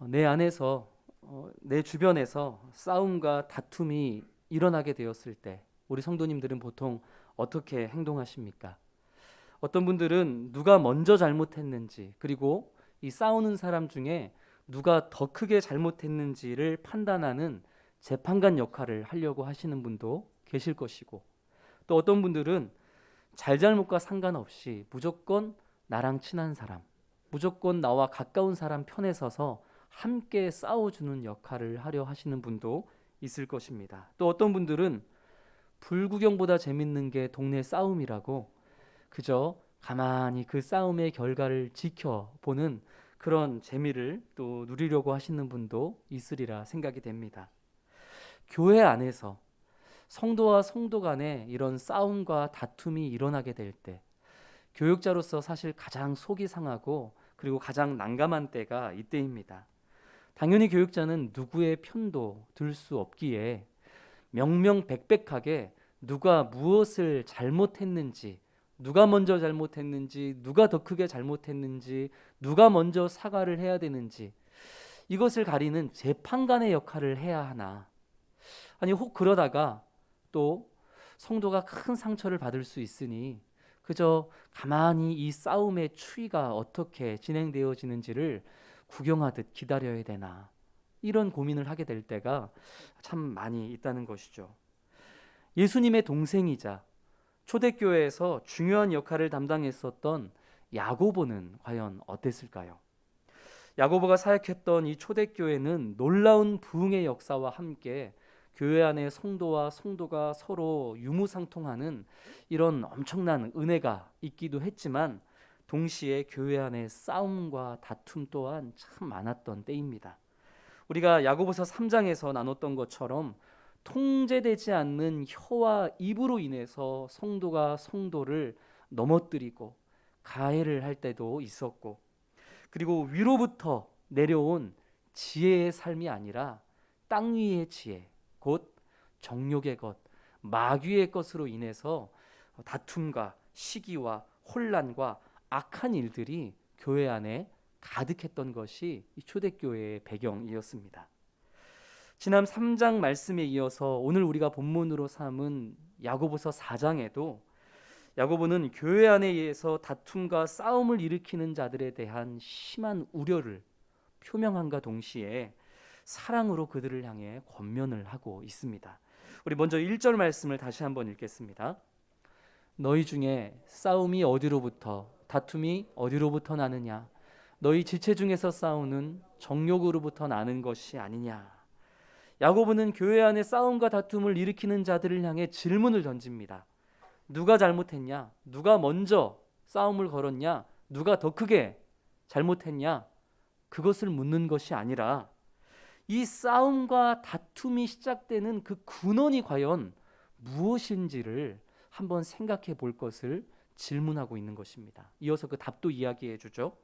내 안에서 내 주변에서 싸움과 다툼이 일어나게 되었을 때 우리 성도님들은 보통 어떻게 행동하십니까? 어떤 분들은 누가 먼저 잘못했는지, 그리고 이 싸우는 사람 중에 누가 더 크게 잘못했는지를 판단하는 재판관 역할을 하려고 하시는 분도 계실 것이고, 또 어떤 분들은 잘잘못과 상관없이 무조건 나랑 친한 사람, 무조건 나와 가까운 사람 편에 서서 함께 싸워주는 역할을 하려 하시는 분도 있을 것입니다. 또 어떤 분들은 불구경보다 재밌는 게 동네 싸움이라고 그저 가만히 그 싸움의 결과를 지켜보는 그런 재미를 또 누리려고 하시는 분도 있으리라 생각이 됩니다. 교회 안에서 성도와 성도 간에 이런 싸움과 다툼이 일어나게 될 때, 교육자로서 사실 가장 속이 상하고 그리고 가장 난감한 때가 이때입니다. 당연히 교육자는 누구의 편도 들 수 없기에 명명백백하게 누가 무엇을 잘못했는지, 누가 먼저 잘못했는지, 누가 더 크게 잘못했는지, 누가 먼저 사과를 해야 되는지, 이것을 가리는 재판관의 역할을 해야 하나, 아니 혹 그러다가 또 성도가 큰 상처를 받을 수 있으니 그저 가만히 이 싸움의 추이가 어떻게 진행되어지는지를 구경하듯 기다려야 되나, 이런 고민을 하게 될 때가 참 많이 있다는 것이죠. 예수님의 동생이자 초대교회에서 중요한 역할을 담당했었던 야고보는 과연 어땠을까요? 야고보가 사역했던 이 초대교회는 놀라운 부흥의 역사와 함께 교회 안의 성도와 성도가 서로 유무상통하는 이런 엄청난 은혜가 있기도 했지만, 동시에 교회 안에 싸움과 다툼 또한 참 많았던 때입니다. 우리가 야고보서 3장에서 나눴던 것처럼 통제되지 않는 혀와 입으로 인해서 성도가 성도를 넘어뜨리고 가해를 할 때도 있었고, 그리고 위로부터 내려온 지혜의 삶이 아니라 땅 위의 지혜, 곧 정욕의 것, 마귀의 것으로 인해서 다툼과 시기와 혼란과 악한 일들이 교회 안에 가득했던 것이 이 초대교회의 배경이었습니다. 지난 3장 말씀에 이어서 오늘 우리가 본문으로 삼은 야고보서 4장에도 야고보는 교회 안에 의해서 다툼과 싸움을 일으키는 자들에 대한 심한 우려를 표명함과 동시에 사랑으로 그들을 향해 권면을 하고 있습니다. 우리 먼저 1절 말씀을 다시 한번 읽겠습니다. 너희 중에 싸움이 어디로부터 다툼이 어디로부터 나느냐? 너희 지체 중에서 싸우는 정욕으로부터 나는 것이 아니냐? 야고보는 교회 안에 싸움과 다툼을 일으키는 자들을 향해 질문을 던집니다. 누가 잘못했냐? 누가 먼저 싸움을 걸었냐? 누가 더 크게 잘못했냐? 그것을 묻는 것이 아니라 이 싸움과 다툼이 시작되는 그 근원이 과연 무엇인지를 한번 생각해 볼 것을 질문하고 있는 것입니다. 이어서 그 답도 이야기해 주죠.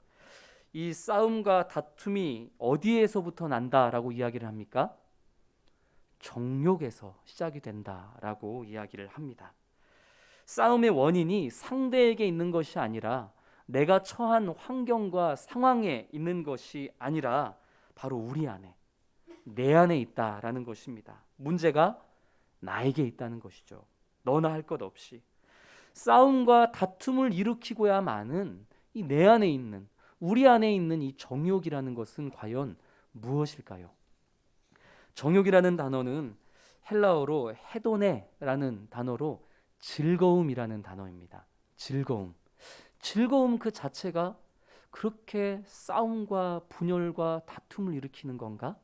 이 싸움과 다툼이 어디에서부터 난다라고 이야기를 합니까? 정욕에서 시작이 된다라고 이야기를 합니다. 싸움의 원인이 상대에게 있는 것이 아니라 내가 처한 환경과 상황에 있는 것이 아니라 바로 우리 안에, 내 안에 있다라는 것입니다. 문제가 나에게 있다는 것이죠. 너나 할 것 없이 싸움과 다툼을 일으키고야만은 이 내 안에 있는, 우리 안에 있는 이 정욕이라는 것은 과연 무엇일까요? 정욕이라는 단어는 헬라어로 헤도네라는 단어로 즐거움이라는 단어입니다. 즐거움 그 자체가 그렇게 싸움과 분열과 다툼을 일으키는 건가?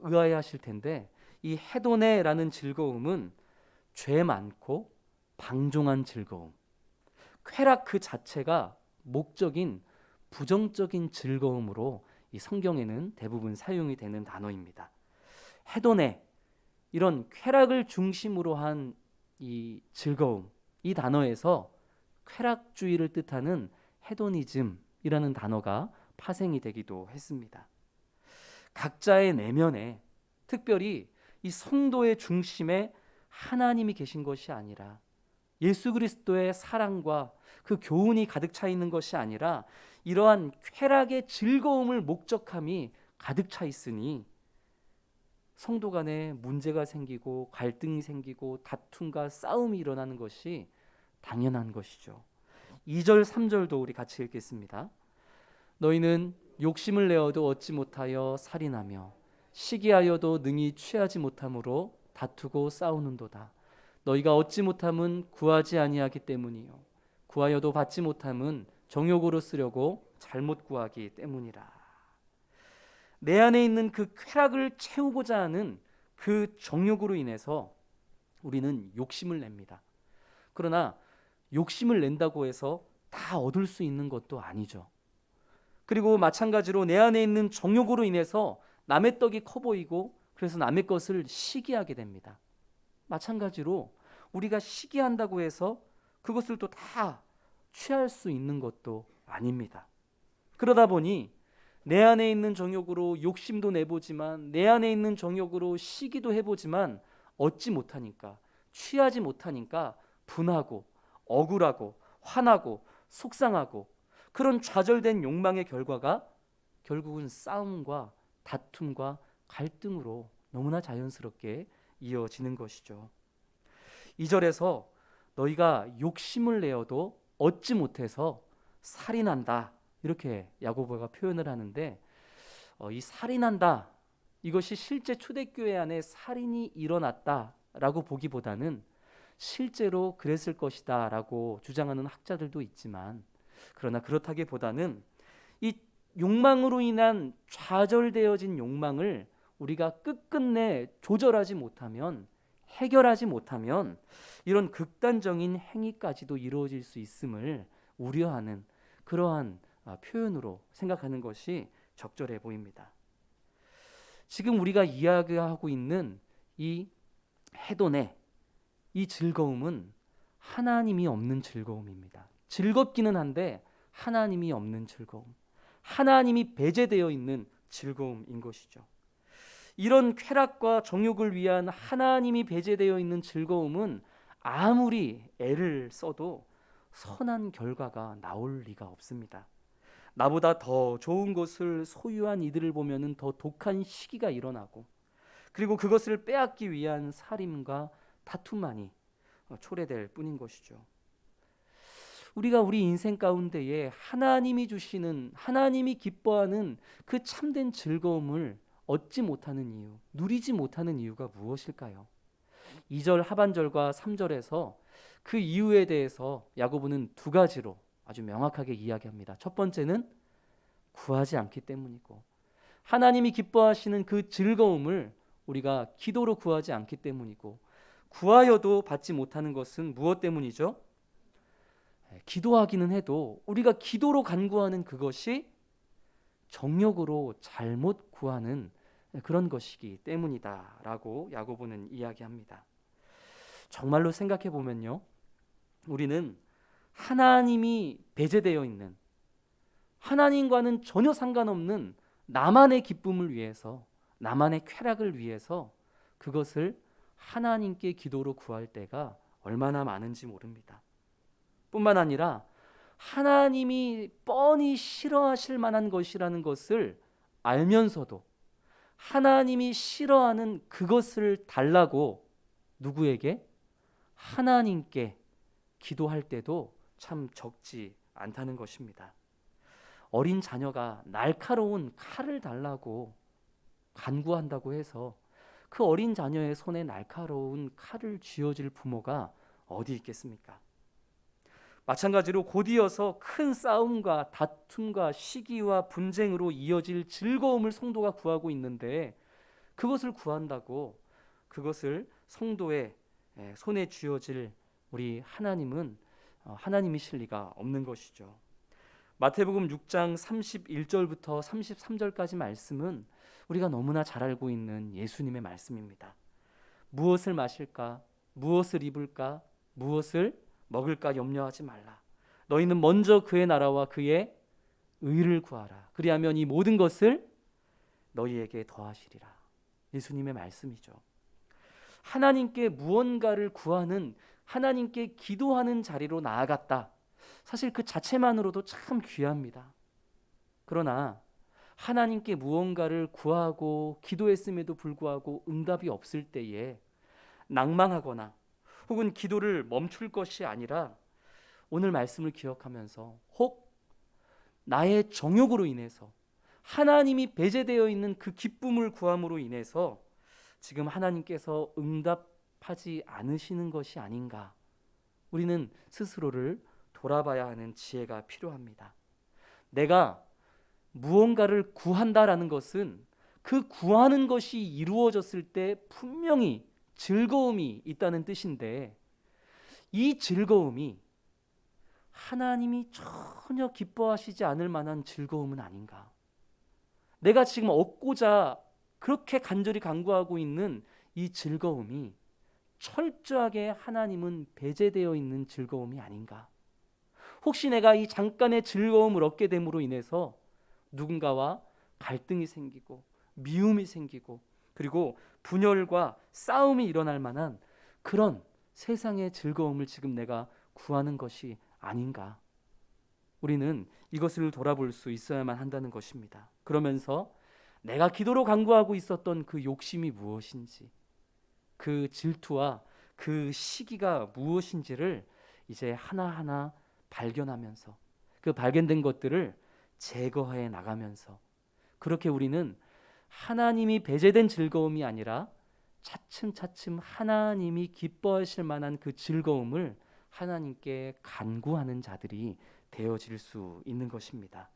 의아해하실 텐데, 이 헤도네라는 즐거움은 죄 많고 방종한 즐거움, 쾌락 그 자체가 목적인 부정적인 즐거움으로 이 성경에는 대부분 사용이 되는 단어입니다. 헤도네, 이런 쾌락을 중심으로 한 이 즐거움, 이 단어에서 쾌락주의를 뜻하는 헤도니즘이라는 단어가 파생이 되기도 했습니다. 각자의 내면에, 특별히 이 성도의 중심에 하나님이 계신 것이 아니라, 예수 그리스도의 사랑과 그 교훈이 가득 차 있는 것이 아니라 이러한 쾌락의 즐거움을 목적함이 가득 차 있으니 성도 간에 문제가 생기고 갈등이 생기고 다툼과 싸움이 일어나는 것이 당연한 것이죠. 2절 3절도 우리 같이 읽겠습니다. 너희는 욕심을 내어도 얻지 못하여 살인하며 시기하여도 능히 취하지 못함으로 다투고 싸우는도다. 너희가 얻지 못함은 구하지 아니하기 때문이요 구하여도 받지 못함은 정욕으로 쓰려고 잘못 구하기 때문이라. 내 안에 있는 그 쾌락을 채우고자 하는 그 정욕으로 인해서 우리는 욕심을 냅니다. 그러나 욕심을 낸다고 해서 다 얻을 수 있는 것도 아니죠. 그리고 마찬가지로 내 안에 있는 정욕으로 인해서 남의 떡이 커 보이고 그래서 남의 것을 시기하게 됩니다. 마찬가지로 우리가 시기한다고 해서 그것을 또 다 취할 수 있는 것도 아닙니다. 그러다 보니 내 안에 있는 정욕으로 욕심도 내보지만 내 안에 있는 정욕으로 시기도 해보지만 얻지 못하니까 취하지 못하니까 분하고 억울하고 화나고 속상하고 그런 좌절된 욕망의 결과가 결국은 싸움과 다툼과 갈등으로 너무나 자연스럽게 이어지는 것이죠. 2절에서 너희가 욕심을 내어도 얻지 못해서 살인한다 이렇게 야고보가 표현을 하는데 이 살인한다 이것이 실제 초대교회 안에 살인이 일어났다라고 보기보다는 실제로 그랬을 것이다 라고 주장하는 학자들도 있지만 그러나 그렇다기보다는 이 욕망으로 인한 좌절되어진 욕망을 우리가 끝끝내 조절하지 못하면 해결하지 못하면 이런 극단적인 행위까지도 이루어질 수 있음을 우려하는 그러한 표현으로 생각하는 것이 적절해 보입니다. 지금 우리가 이야기하고 있는 이 해돈의 이 즐거움은 하나님이 없는 즐거움입니다. 즐겁기는 한데 하나님이 없는 즐거움, 하나님이 배제되어 있는 즐거움인 것이죠. 이런 쾌락과 정욕을 위한 하나님이 배제되어 있는 즐거움은 아무리 애를 써도 선한 결과가 나올 리가 없습니다. 나보다 더 좋은 것을 소유한 이들을 보면은 더 독한 시기가 일어나고 그리고 그것을 빼앗기 위한 살인과 다툼만이 초래될 뿐인 것이죠. 우리가 우리 인생 가운데에 하나님이 주시는 하나님이 기뻐하는 그 참된 즐거움을 얻지 못하는 이유, 누리지 못하는 이유가 무엇일까요? 2절 하반절과 3절에서 그 이유에 대해서 야고보는 두 가지로 아주 명확하게 이야기합니다. 첫 번째는 구하지 않기 때문이고 하나님이 기뻐하시는 그 즐거움을 우리가 기도로 구하지 않기 때문이고 구하여도 받지 못하는 것은 무엇 때문이죠? 기도하기는 해도 우리가 기도로 간구하는 그것이 정욕으로 잘못 구하는 그런 것이기 때문이다라고 야고보는 이야기합니다. 정말로 생각해 보면요, 우리는 하나님이 배제되어 있는 하나님과는 전혀 상관없는 나만의 기쁨을 위해서 나만의 쾌락을 위해서 그것을 하나님께 기도로 구할 때가 얼마나 많은지 모릅니다. 뿐만 아니라 하나님이 뻔히 싫어하실 만한 것이라는 것을 알면서도 하나님이 싫어하는 그것을 달라고 누구에게? 하나님께 기도할 때도 참 적지 않다는 것입니다. 어린 자녀가 날카로운 칼을 달라고 간구한다고 해서 그 어린 자녀의 손에 날카로운 칼을 쥐어줄 부모가 어디 있겠습니까? 마찬가지로 곧이어서 큰 싸움과 다툼과 시기와 분쟁으로 이어질 즐거움을 성도가 구하고 있는데 그것을 구한다고 그것을 성도의 손에 쥐어질 우리 하나님은 하나님이실 리가 없는 것이죠. 마태복음 6장 31절부터 33절까지 말씀은 우리가 너무나 잘 알고 있는 예수님의 말씀입니다. 무엇을 마실까? 무엇을 입을까? 무엇을 먹을까 염려하지 말라. 너희는 먼저 그의 나라와 그의 의를 구하라. 그리하면 이 모든 것을 너희에게 더하시리라. 예수님의 말씀이죠. 하나님께 무언가를 구하는 하나님께 기도하는 자리로 나아갔다. 사실 그 자체만으로도 참 귀합니다. 그러나 하나님께 무언가를 구하고 기도했음에도 불구하고 응답이 없을 때에 낭망하거나 혹은 기도를 멈출 것이 아니라 오늘 말씀을 기억하면서 혹 나의 정욕으로 인해서 하나님이 배제되어 있는 그 기쁨을 구함으로 인해서 지금 하나님께서 응답하지 않으시는 것이 아닌가, 우리는 스스로를 돌아봐야 하는 지혜가 필요합니다. 내가 무언가를 구한다라는 것은 그 구하는 것이 이루어졌을 때 분명히 즐거움이 있다는 뜻인데, 이 즐거움이 하나님이 전혀 기뻐하시지 않을 만한 즐거움은 아닌가? 내가 지금 얻고자 그렇게 간절히 간구하고 있는 이 즐거움이 철저하게 하나님은 배제되어 있는 즐거움이 아닌가? 혹시 내가 이 잠깐의 즐거움을 얻게 됨으로 인해서 누군가와 갈등이 생기고 미움이 생기고 그리고 분열과 싸움이 일어날 만한 그런 세상의 즐거움을 지금 내가 구하는 것이 아닌가? 우리는 이것을 돌아볼 수 있어야만 한다는 것입니다. 그러면서 내가 기도로 간구하고 있었던 그 욕심이 무엇인지, 그 질투와 그 시기가 무엇인지를 이제 하나하나 발견하면서 그 발견된 것들을 제거해 나가면서, 그렇게 우리는 하나님이 배제된 즐거움이 아니라 차츰차츰 하나님이 기뻐하실 만한 그 즐거움을 하나님께 간구하는 자들이 되어질 수 있는 것입니다.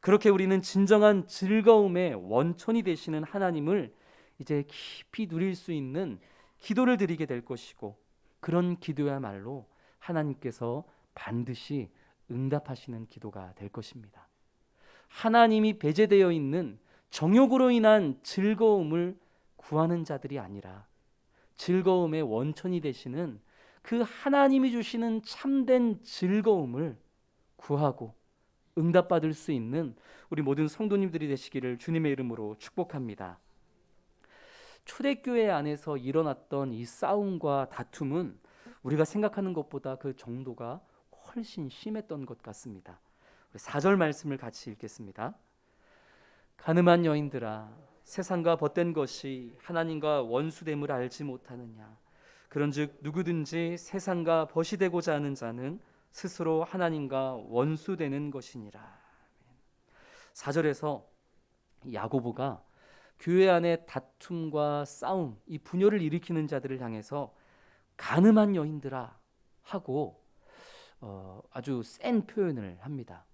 그렇게 우리는 진정한 즐거움의 원천이 되시는 하나님을 이제 깊이 누릴 수 있는 기도를 드리게 될 것이고, 그런 기도야말로 하나님께서 반드시 응답하시는 기도가 될 것입니다. 하나님이 배제되어 있는 정욕으로 인한 즐거움을 구하는 자들이 아니라 즐거움의 원천이 되시는 그 하나님이 주시는 참된 즐거움을 구하고 응답받을 수 있는 우리 모든 성도님들이 되시기를 주님의 이름으로 축복합니다. 초대교회 안에서 일어났던 이 싸움과 다툼은 우리가 생각하는 것보다 그 정도가 훨씬 심했던 것 같습니다. 4절 말씀을 같이 읽겠습니다. 가늠한 여인들아, 세상과 벗된 것이 하나님과 원수됨을 알지 못하느냐? 그런즉 누구든지 세상과 벗이 되고자 하는 자는 스스로 하나님과 원수되는 것이니라. 4절에서 야고보가 교회 안에 다툼과 싸움, 이 분열을 일으키는 자들을 향해서 가늠한 여인들아 하고 아주 센 표현을 합니다.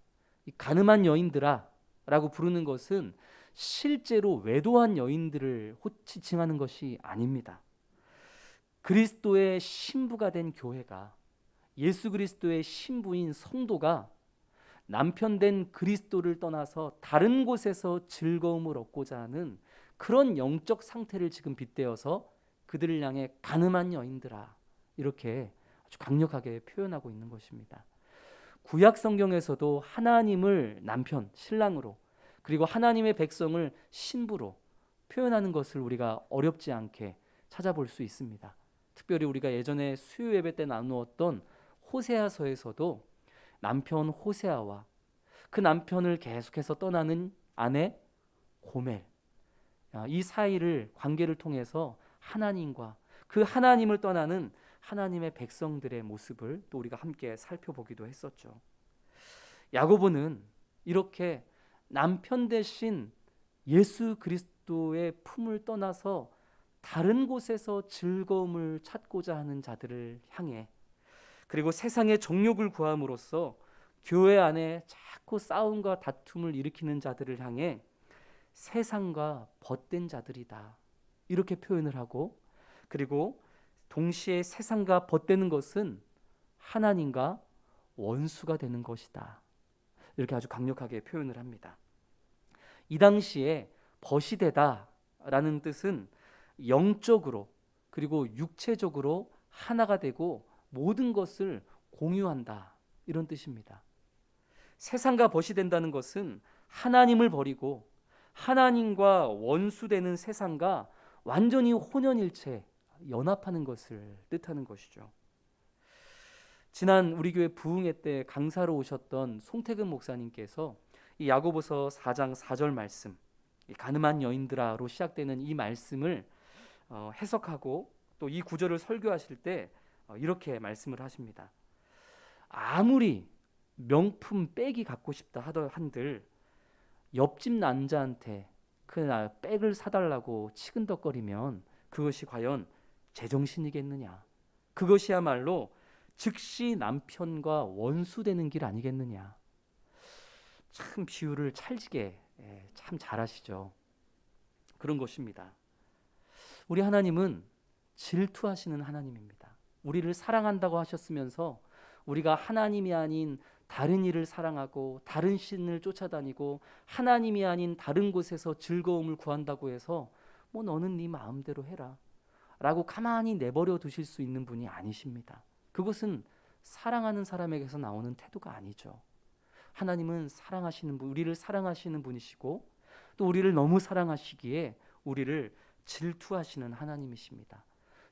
이 가늠한 여인들아 라고 부르는 것은 실제로 외도한 여인들을 호칭하는 것이 아닙니다. 그리스도의 신부가 된 교회가, 예수 그리스도의 신부인 성도가 남편 된 그리스도를 떠나서 다른 곳에서 즐거움을 얻고자 하는 그런 영적 상태를 지금 빗대어서 그들을 향해 가늠한 여인들아 이렇게 아주 강력하게 표현하고 있는 것입니다. 구약 성경에서도 하나님을 남편, 신랑으로, 그리고 하나님의 백성을 신부로 표현하는 것을 우리가 어렵지 않게 찾아볼 수 있습니다. 특별히 우리가 예전에 수요 예배 때 나누었던 호세아서에서도 남편 호세아와 그 남편을 계속해서 떠나는 아내 고멜, 이 사이를, 관계를 통해서 하나님과 그 하나님을 떠나는 하나님의 백성들의 모습을 또 우리가 함께 살펴보기도 했었죠. 야고보는 이렇게 남편 대신 예수 그리스도의 품을 떠나서 다른 곳에서 즐거움을 찾고자 하는 자들을 향해, 그리고 세상의 정욕을 구함으로써 교회 안에 자꾸 싸움과 다툼을 일으키는 자들을 향해 세상과 벗된 자들이다 이렇게 표현을 하고, 그리고 동시에 세상과 벗되는 것은 하나님과 원수가 되는 것이다 이렇게 아주 강력하게 표현을 합니다. 이 당시에 벗이 되다라는 뜻은 영적으로 그리고 육체적으로 하나가 되고 모든 것을 공유한다 이런 뜻입니다. 세상과 벗이 된다는 것은 하나님을 버리고 하나님과 원수되는 세상과 완전히 혼연일체 연합하는 것을 뜻하는 것이죠. 지난 우리 교회 부흥회 때 강사로 오셨던 송태근 목사님께서 이 야고보서 4장 4절 말씀, 이 가늠한 여인들아로 시작되는 이 말씀을 해석하고 또 이 구절을 설교하실 때 이렇게 말씀을 하십니다. 아무리 명품 백이 갖고 싶다 한들 옆집 남자한테 그 백을 사달라고 치근덕거리면 그것이 과연 제정신이겠느냐? 그것이야말로 즉시 남편과 원수되는 길 아니겠느냐? 참 비유를 찰지게 참 잘하시죠. 그런 것입니다. 우리 하나님은 질투하시는 하나님입니다. 우리를 사랑한다고 하셨으면서 우리가 하나님이 아닌 다른 일을 사랑하고 다른 신을 쫓아다니고 하나님이 아닌 다른 곳에서 즐거움을 구한다고 해서 뭐 너는 네 마음대로 해라 라고 가만히 내버려 두실 수 있는 분이 아니십니다. 그것은 사랑하는 사람에게서 나오는 태도가 아니죠. 하나님은 사랑하시는 분, 우리를 사랑하시는 분이시고 또 우리를 너무 사랑하시기에 우리를 질투하시는 하나님이십니다.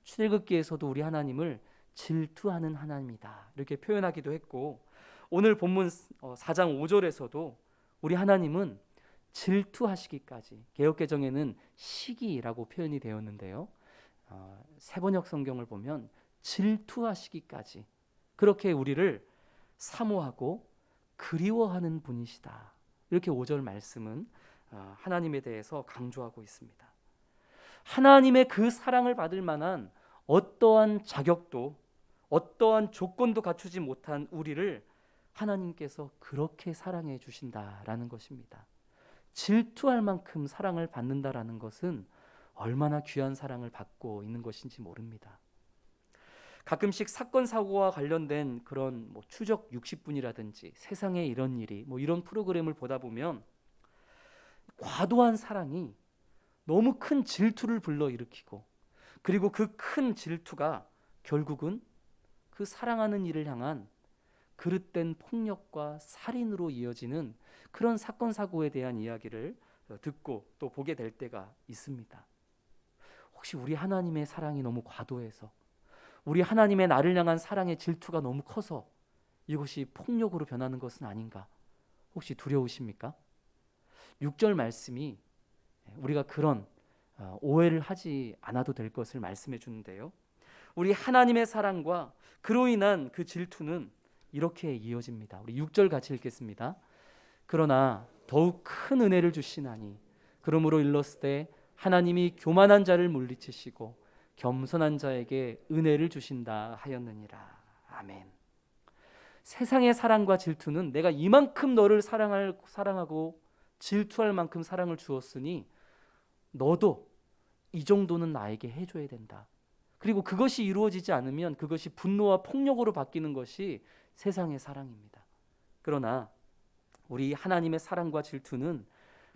출애굽기에서도 우리 하나님을 질투하는 하나님이다 이렇게 표현하기도 했고, 오늘 본문 4장 5절에서도 우리 하나님은 질투하시기까지, 개역개정에는 시기라고 표현이 되었는데요, 세번역 성경을 보면 질투하시기까지 그렇게 우리를 사모하고 그리워하는 분이시다 이렇게 5절 말씀은 하나님에 대해서 강조하고 있습니다. 하나님의 그 사랑을 받을 만한 어떠한 자격도 어떠한 조건도 갖추지 못한 우리를 하나님께서 그렇게 사랑해 주신다라는 것입니다. 질투할 만큼 사랑을 받는다라는 것은 얼마나 귀한 사랑을 받고 있는 것인지 모릅니다. 가끔씩 사건 사고와 관련된 그런 추적 60분이라든지 세상에 이런 일이 이런 프로그램을 보다 보면 과도한 사랑이 너무 큰 질투를 불러일으키고, 그리고 그 큰 질투가 결국은 그 사랑하는 이를 향한 그릇된 폭력과 살인으로 이어지는 그런 사건 사고에 대한 이야기를 듣고 또 보게 될 때가 있습니다. 혹시 우리 하나님의 사랑이 너무 과도해서, 우리 하나님의 나를 향한 사랑의 질투가 너무 커서 이것이 폭력으로 변하는 것은 아닌가 혹시 두려우십니까? 6절 말씀이 우리가 그런 오해를 하지 않아도 될 것을 말씀해 주는데요, 우리 하나님의 사랑과 그로 인한 그 질투는 이렇게 이어집니다. 우리 6절 같이 읽겠습니다. 그러나 더욱 큰 은혜를 주시나니 그러므로 일렀을 하나님이 교만한 자를 물리치시고 겸손한 자에게 은혜를 주신다 하였느니라. 아멘. 세상의 사랑과 질투는 내가 이만큼 너를 사랑하고 질투할 만큼 사랑을 주었으니 너도 이 정도는 나에게 해줘야 된다. 그리고 그것이 이루어지지 않으면 그것이 분노와 폭력으로 바뀌는 것이 세상의 사랑입니다. 그러나 우리 하나님의 사랑과 질투는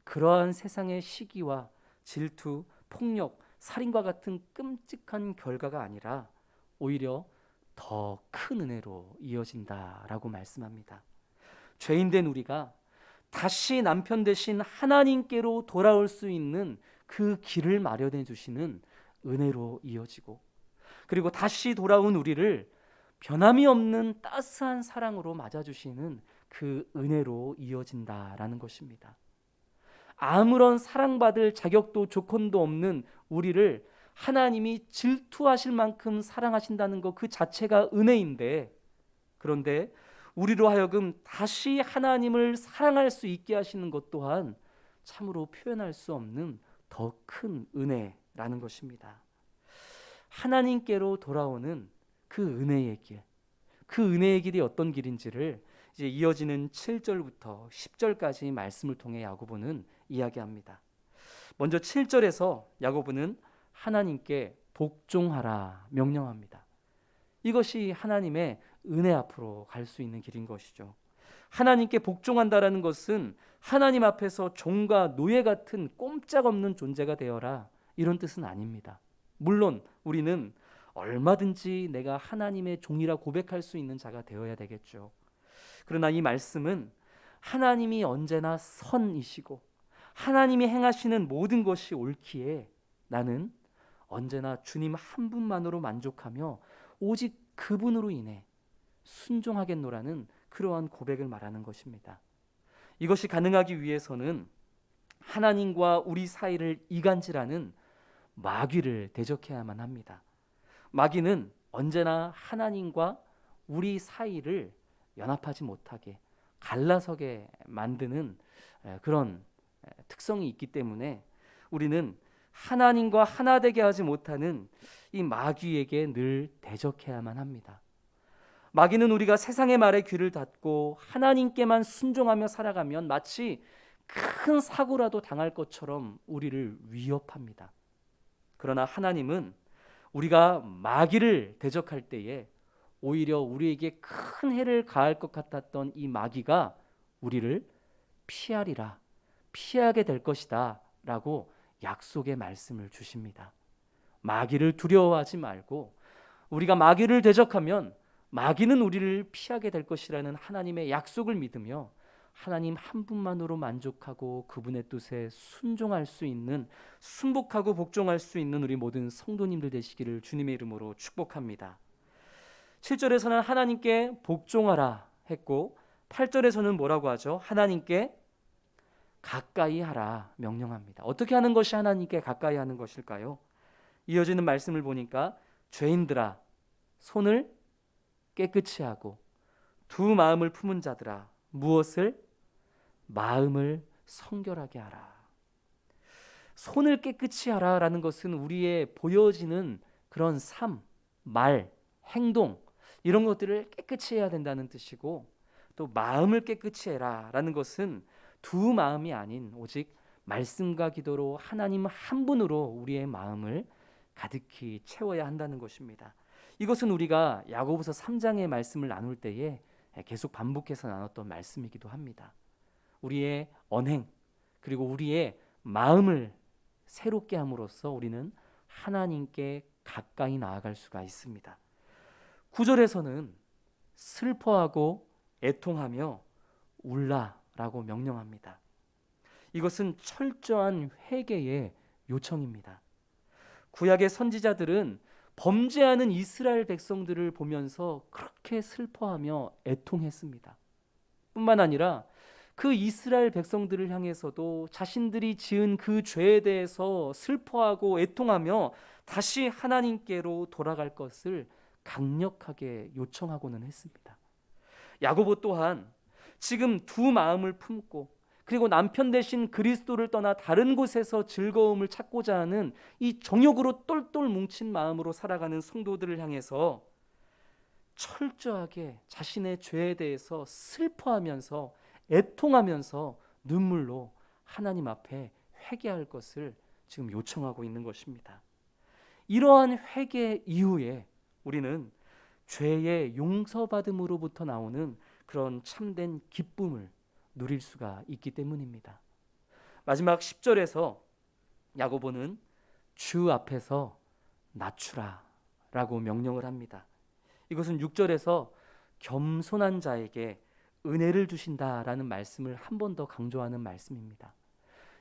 그러한 세상의 시기와 질투, 폭력, 살인과 같은 끔찍한 결과가 아니라 오히려 더 큰 은혜로 이어진다라고 말씀합니다. 죄인된 우리가 다시 남편 되신 하나님께로 돌아올 수 있는 그 길을 마련해 주시는 은혜로 이어지고, 그리고 다시 돌아온 우리를 변함이 없는 따스한 사랑으로 맞아주시는 그 은혜로 이어진다라는 것입니다. 아무런 사랑받을 자격도 조건도 없는 우리를 하나님이 질투하실 만큼 사랑하신다는 것 그 자체가 은혜인데, 그런데 우리로 하여금 다시 하나님을 사랑할 수 있게 하시는 것 또한 참으로 표현할 수 없는 더 큰 은혜라는 것입니다. 하나님께로 돌아오는 그 은혜의 길, 그 은혜의 길이 어떤 길인지를 이제 이어지는 7절부터 10절까지 말씀을 통해 야고보는 이야기합니다. 먼저 7절에서 야고보는 하나님께 복종하라 명령합니다. 이것이 하나님의 은혜 앞으로 갈 수 있는 길인 것이죠. 하나님께 복종한다라는 것은 하나님 앞에서 종과 노예 같은 꼼짝없는 존재가 되어라 이런 뜻은 아닙니다. 물론 우리는 얼마든지 내가 하나님의 종이라 고백할 수 있는 자가 되어야 되겠죠. 그러나 이 말씀은 하나님이 언제나 선이시고 하나님이 행하시는 모든 것이 옳기에 나는 언제나 주님 한 분만으로 만족하며 오직 그분으로 인해 순종하겠노라는 그러한 고백을 말하는 것입니다. 이것이 가능하기 위해서는 하나님과 우리 사이를 이간질하는 마귀를 대적해야만 합니다. 마귀는 언제나 하나님과 우리 사이를 연합하지 못하게 갈라서게 만드는 그런 특성이 있기 때문에 우리는 하나님과 하나 되게 하지 못하는 이 마귀에게 늘 대적해야만 합니다. 마귀는 우리가 세상의 말에 귀를 닫고 하나님께만 순종하며 살아가면 마치 큰 사고라도 당할 것처럼 우리를 위협합니다. 그러나 하나님은 우리가 마귀를 대적할 때에 오히려 우리에게 큰 해를 가할 것 같았던 이 마귀가 우리를 피하리라, 피하게 될 것이다 라고 약속의 말씀을 주십니다. 마귀를 두려워하지 말고 우리가 마귀를 대적하면 마귀는 우리를 피하게 될 것이라는 하나님의 약속을 믿으며 하나님 한 분만으로 만족하고 그분의 뜻에 순종할 수 있는, 순복하고 복종할 수 있는 우리 모든 성도님들 되시기를 주님의 이름으로 축복합니다. 7절에서는 하나님께 복종하라 했고 8절에서는 뭐라고 하죠? 하나님께 가까이 하라 명령합니다. 어떻게 하는 것이 하나님께 가까이 하는 것일까요? 이어지는 말씀을 보니까 죄인들아 손을 깨끗이 하고 두 마음을 품은 자들아 무엇을? 마음을 성결하게 하라. 손을 깨끗이 하라라는 것은 우리의 보여지는 그런 삶, 말, 행동 이런 것들을 깨끗이 해야 된다는 뜻이고 또 마음을 깨끗이 해라라는 것은 두 마음이 아닌 오직 말씀과 기도로 하나님 한 분으로 우리의 마음을 가득히 채워야 한다는 것입니다. 이것은 우리가 야고보서 3장의 말씀을 나눌 때에 계속 반복해서 나눴던 말씀이기도 합니다. 우리의 언행 그리고 우리의 마음을 새롭게 함으로써 우리는 하나님께 가까이 나아갈 수가 있습니다. 9절에서는 슬퍼하고 애통하며 울라라고 명령합니다. 이것은 철저한 회개의 요청입니다. 구약의 선지자들은 범죄하는 이스라엘 백성들을 보면서 그렇게 슬퍼하며 애통했습니다. 뿐만 아니라 그 이스라엘 백성들을 향해서도 자신들이 지은 그 죄에 대해서 슬퍼하고 애통하며 다시 하나님께로 돌아갈 것을 강력하게 요청하고는 했습니다. 야고보 또한 지금 두 마음을 품고 그리고 남편 대신 그리스도를 떠나 다른 곳에서 즐거움을 찾고자 하는 이 정욕으로 똘똘 뭉친 마음으로 살아가는 성도들을 향해서 철저하게 자신의 죄에 대해서 슬퍼하면서 애통하면서 눈물로 하나님 앞에 회개할 것을 지금 요청하고 있는 것입니다. 이러한 회개 이후에 우리는 죄의 용서받음으로부터 나오는 그런 참된 기쁨을 누릴 수가 있기 때문입니다. 마지막 10절에서 야고보는 주 앞에서 낮추라 라고 명령을 합니다. 이것은 6절에서 겸손한 자에게 은혜를 주신다라는 말씀을 한 번 더 강조하는 말씀입니다.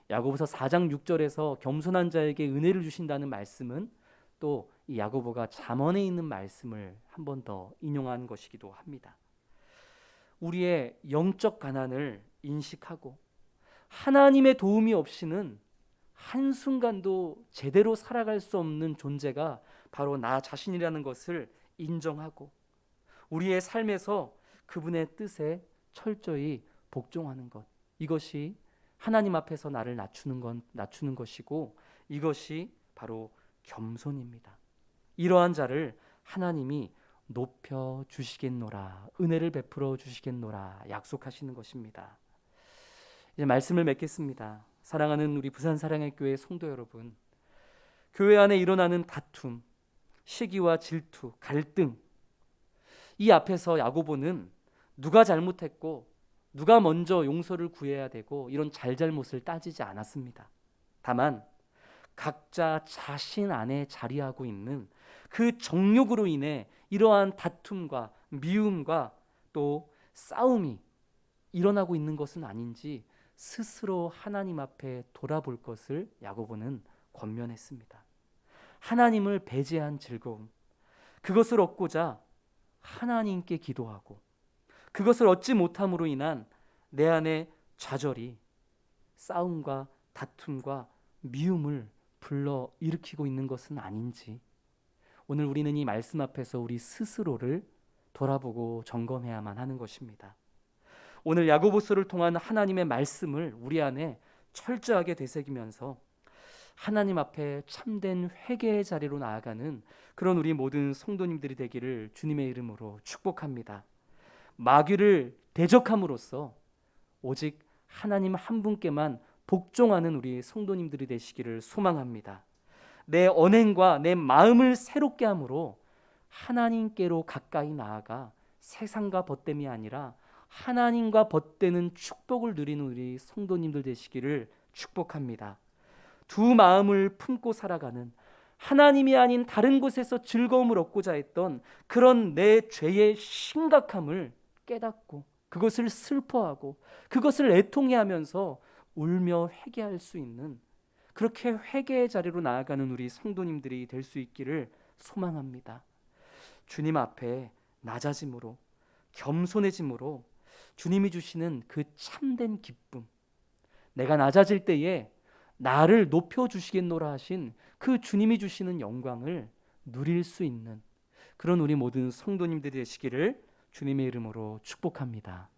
야고보서 4장 6절에서 겸손한 자에게 은혜를 주신다는 말씀은 또 이 야고보가 잠언에 있는 말씀을 한 번 더 인용한 것이기도 합니다. 우리의 영적 가난을 인식하고 하나님의 도움이 없이는 한순간도 제대로 살아갈 수 없는 존재가 바로 나 자신이라는 것을 인정하고 우리의 삶에서 그분의 뜻에 철저히 복종하는 것, 이것이 하나님 앞에서 나를 낮추는 것이고 이것이 바로 겸손입니다. 이러한 자를 하나님이 높여 주시겠노라, 은혜를 베풀어 주시겠노라 약속하시는 것입니다. 이제 말씀을 맺겠습니다. 사랑하는 우리 부산 사랑의 교회 성도 여러분, 교회 안에 일어나는 다툼, 시기와 질투, 갈등, 이 앞에서 야고보는 누가 잘못했고 누가 먼저 용서를 구해야 되고 이런 잘잘못을 따지지 않았습니다. 다만 각자 자신 안에 자리하고 있는 그 정욕으로 인해 이러한 다툼과 미움과 또 싸움이 일어나고 있는 것은 아닌지 스스로 하나님 앞에 돌아볼 것을 야고보는 권면했습니다. 하나님을 배제한 즐거움, 그것을 얻고자 하나님께 기도하고 그것을 얻지 못함으로 인한 내 안에 좌절이 싸움과 다툼과 미움을 불러 일으키고 있는 것은 아닌지, 오늘 우리는 이 말씀 앞에서 우리 스스로를 돌아보고 점검해야만 하는 것입니다. 오늘 야고보서를 통한 하나님의 말씀을 우리 안에 철저하게 되새기면서 하나님 앞에 참된 회개의 자리로 나아가는 그런 우리 모든 성도님들이 되기를 주님의 이름으로 축복합니다. 마귀를 대적함으로써 오직 하나님 한 분께만 복종하는 우리 성도님들이 되시기를 소망합니다. 내 언행과 내 마음을 새롭게 함으로 하나님께로 가까이 나아가 세상과 벗됨이 아니라 하나님과 벗되는 축복을 누리는 우리 성도님들 되시기를 축복합니다. 두 마음을 품고 살아가는, 하나님이 아닌 다른 곳에서 즐거움을 얻고자 했던 그런 내 죄의 심각함을 깨닫고 그것을 슬퍼하고 그것을 애통해하면서 울며 회개할 수 있는, 그렇게 회개의 자리로 나아가는 우리 성도님들이 될 수 있기를 소망합니다. 주님 앞에 낮아짐으로, 겸손해짐으로 주님이 주시는 그 참된 기쁨, 내가 낮아질 때에 나를 높여주시겠노라 하신 그 주님이 주시는 영광을 누릴 수 있는 그런 우리 모든 성도님들이 되시기를 주님의 이름으로 축복합니다.